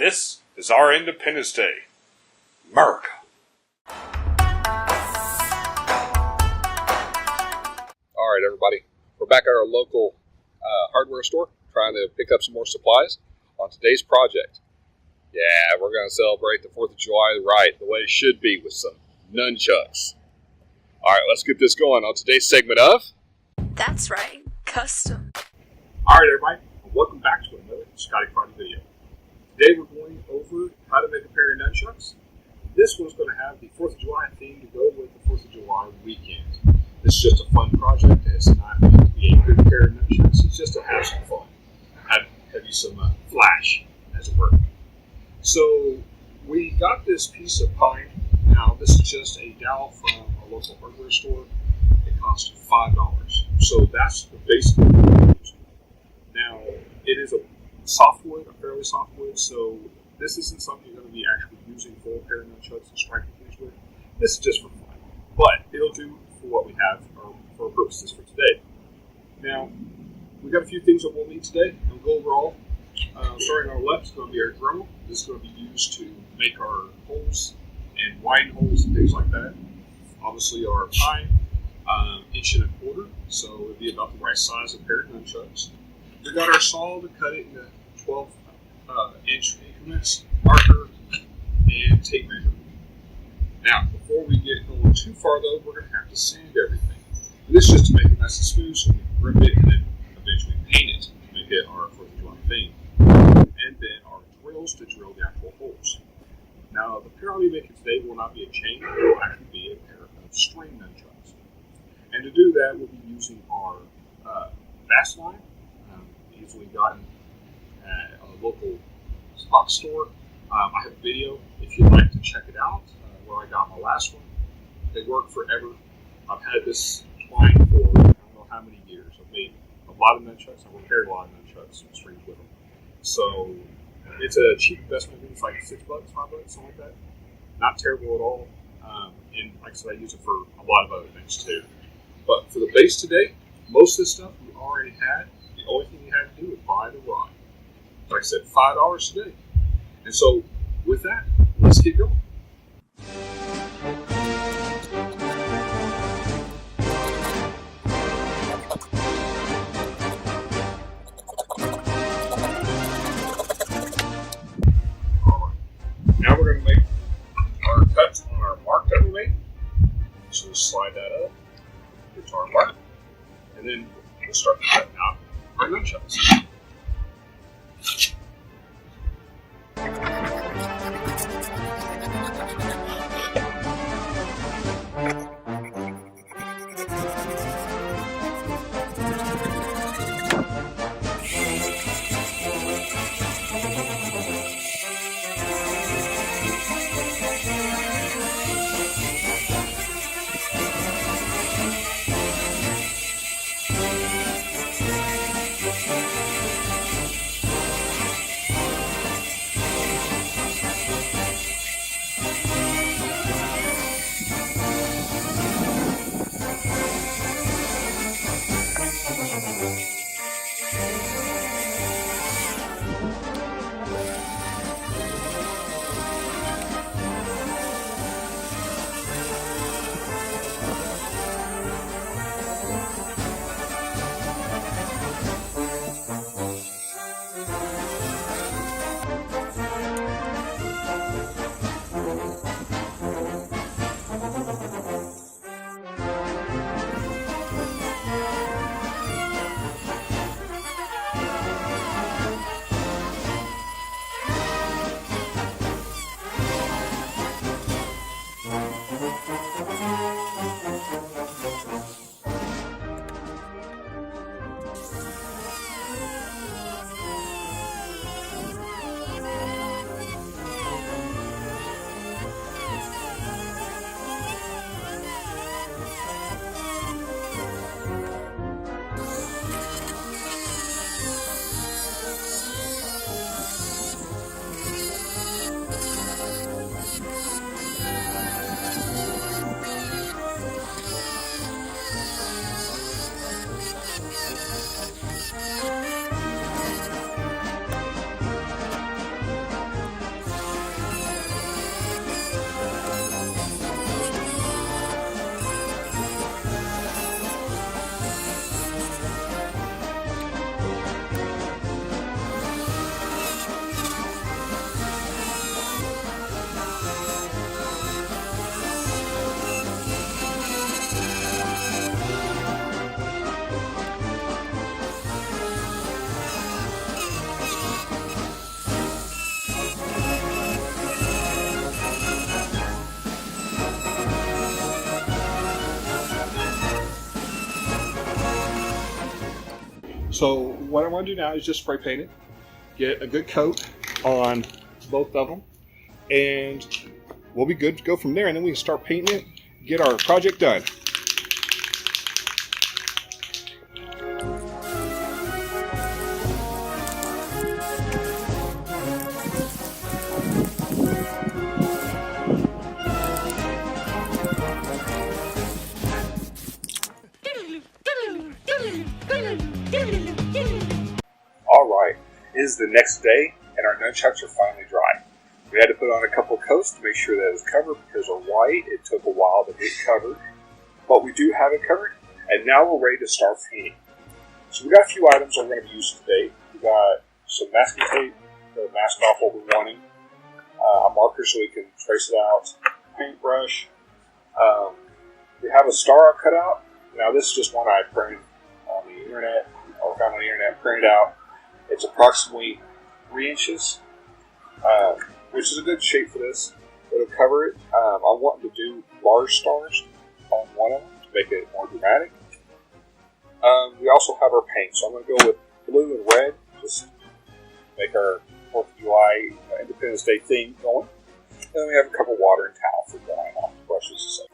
This is our Independence Day. America. Alright everybody, we're back at our local hardware store trying to pick up some more supplies on today's project. Yeah, we're going to celebrate the 4th of July right, the way it should be, with some nunchucks. Alright, let's get this going on today's segment of... That's right, custom. Alright everybody, welcome back to another Scotty Karate video. Today we're going over how to make a pair of nunchucks. This one's going to have the 4th of July theme to go with the 4th of July weekend. This is just a fun project. It's not meant to be a good pair of nunchucks. It's just to have some fun. Have you some flash, as it were. So we got this piece of pine. Now this is just a dowel from a local hardware store. It costs $5. So that's the basic one. Now it is a soft wood, a fairly soft wood. So this isn't something you're going to be actually using for a pair of nunchucks and striking things with. This is just for fun. But it'll do for what we have, or for our purposes for today. Now, we got a few things that we'll need today. We'll go over all. Starting on our left is going to be our Dremel. This is going to be used to make our holes and widen holes and things like that. Obviously, our pine, 1.25 inches, so it'll be about the right size of a pair of nunchucks. We got our saw to cut it into 12-inch increments, marker, and tape measure. Now, before we get going too far, though, we're going to have to sand everything. And this is just to make it nice and smooth, so we can grip it and then eventually paint it to make it our 4th of July thing. And then our drills to drill the actual holes. Now, the pair I'll be making today will not be a chain, it will actually be a pair of string nunchucks. And to do that, we'll be using our fast line, easily gotten at a local box store. I have a video if you'd like to check it out. Where I got my last one. They work forever. I've had this twine for I don't know how many years. I've made a lot of nunchucks. I've repaired a lot of nunchucks and strings with them. So it's a cheap investment. It's like $6, $5, something like that. Not terrible at all. And like I said, I use it for a lot of other things too. But for the base today, most of this stuff we already had. The only thing you had to do was buy the rod. Like I said, $5 today. And so with that, let's get going. Now we're going to make our cuts on our mark that we made. So just slide that up, get to our mark, and then we'll start cutting out our nunchucks. So what I want to do now is just spray paint it, get a good coat on both of them, and we'll be good to go from there. And then we can start painting it, get our project done. Alright, it is the next day, and our nunchucks are finally dry. We had to put on a couple of coats to make sure that it was covered because they're white. It took a while to get covered, but we do have it covered, and now we're ready to start painting. So we got a few items we're going to use today. We got some masking tape to mask off what we're wanting, a marker so we can trace it out, paintbrush. We have a star cut out. Now this is just one I printed on the internet, or found on the internet, printed out. It's approximately 3 inches, which is a good shape for this. It'll cover it. I'm wanting to do large stars on one of them to make it more dramatic. We also have our paint, so I'm going to go with blue and red, just make our 4th of July Independence Day theme going. And then we have a couple water and towel for drying off the brushes and stuff.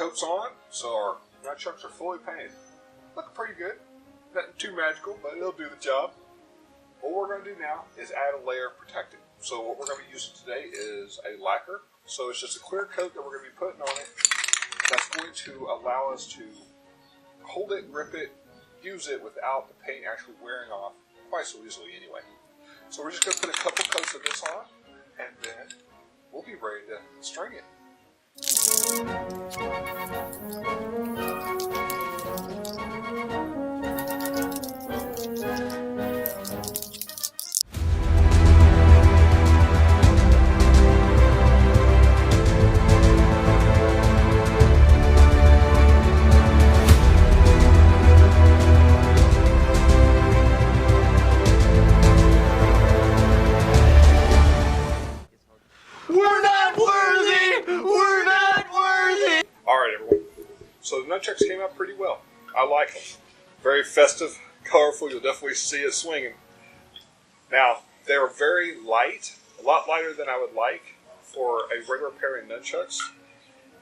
coat's on, so our nunchucks are fully painted. Looking pretty good. Nothing too magical, but it'll do the job. What we're going to do now is add a layer of protectant. So what we're going to be using today is a lacquer. So it's just a clear coat that we're going to be putting on it. That's going to allow us to hold it, grip it, use it without the paint actually wearing off quite so easily anyway. So we're just going to put a couple coats of this on, and then we'll be ready to string it. So the nunchucks came out pretty well. I like them. Very festive, colorful. You'll definitely see it swinging. Now, they were very light, a lot lighter than I would like for a regular pair of nunchucks.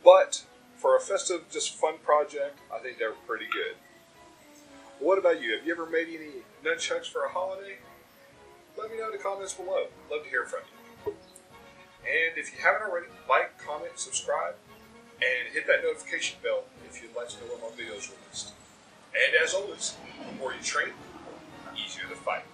But for a festive, just fun project, I think they were pretty good. What about you? Have you ever made any nunchucks for a holiday? Let me know in the comments below. Love to hear from you. And if you haven't already, like, comment, subscribe, and hit that notification bell if you'd like to know when my videos are released. And as always, the more you train, the easier the fight.